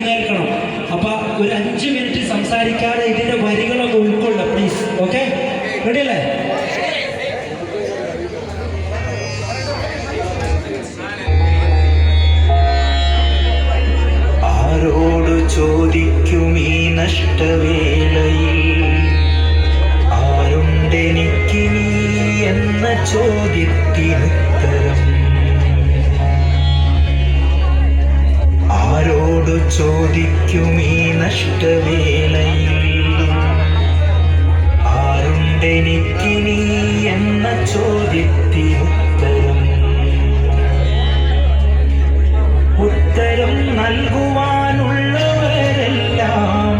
കേൾക്കണം. അപ്പൊ ഒരു 5 മിനിറ്റ് സംസാരിക്കാതെ ഇതിന്റെ വരികളൊന്ന് ഉൾക്കൊള്ളുക പ്ലീസ്. ഓക്കെ, റെഡി അല്ലേ? ആരോട് ചോദിക്കും ഈ നഷ്ടവേളയിൽ, ആരുണ്ടെനിക്ക് നീ എന്ന ചോദ്യത്തിനുത്തരം. ആരോട് ചോദിക്കും ഈ നഷ്ടവേളയിൽ, ആരുണ്ടെനിക്ക് നീ എന്ന ചോദ്യത്തിനുത്തരം. ഉത്തരം നൽകുവാനുള്ളവരെല്ലാം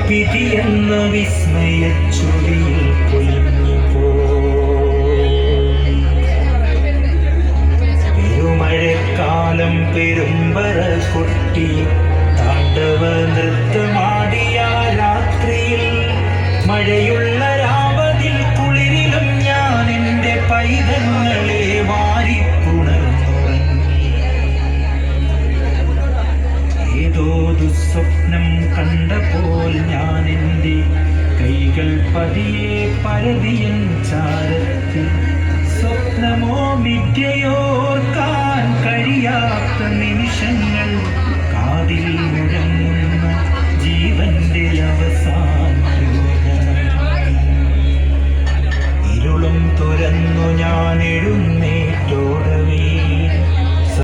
വിധിയെന്ന വിസ്മയച്ചുഴിയിൽ പൊലിഞ്ഞുപോയി. പെരുമഴക്കാലം പെരുമ്പറ കൊട്ടി താണ്ഡവ നൃത്തമാടിയ രാത്രിയിൽ, മഴയുള്ള രാവതിൽ കുളിരിലും ഞാൻ എൻ്റെ പൈതങ്ങളെ വാരിപ്പുണർന്നുറങ്ങി. ഏതോ ദുസ്വപ്നം കണ്ടപ്പോൾ ഞാൻ എൻ്റെ കൈകൾ പതിയെ പരതിയൻ ചാരത്തിൽ. സ്വപ്നമോ മിഥ്യയോർക്കാൻ കഴിയാത്ത നിമിഷങ്ങൾ കാതിൽ മുഴങ്ങി.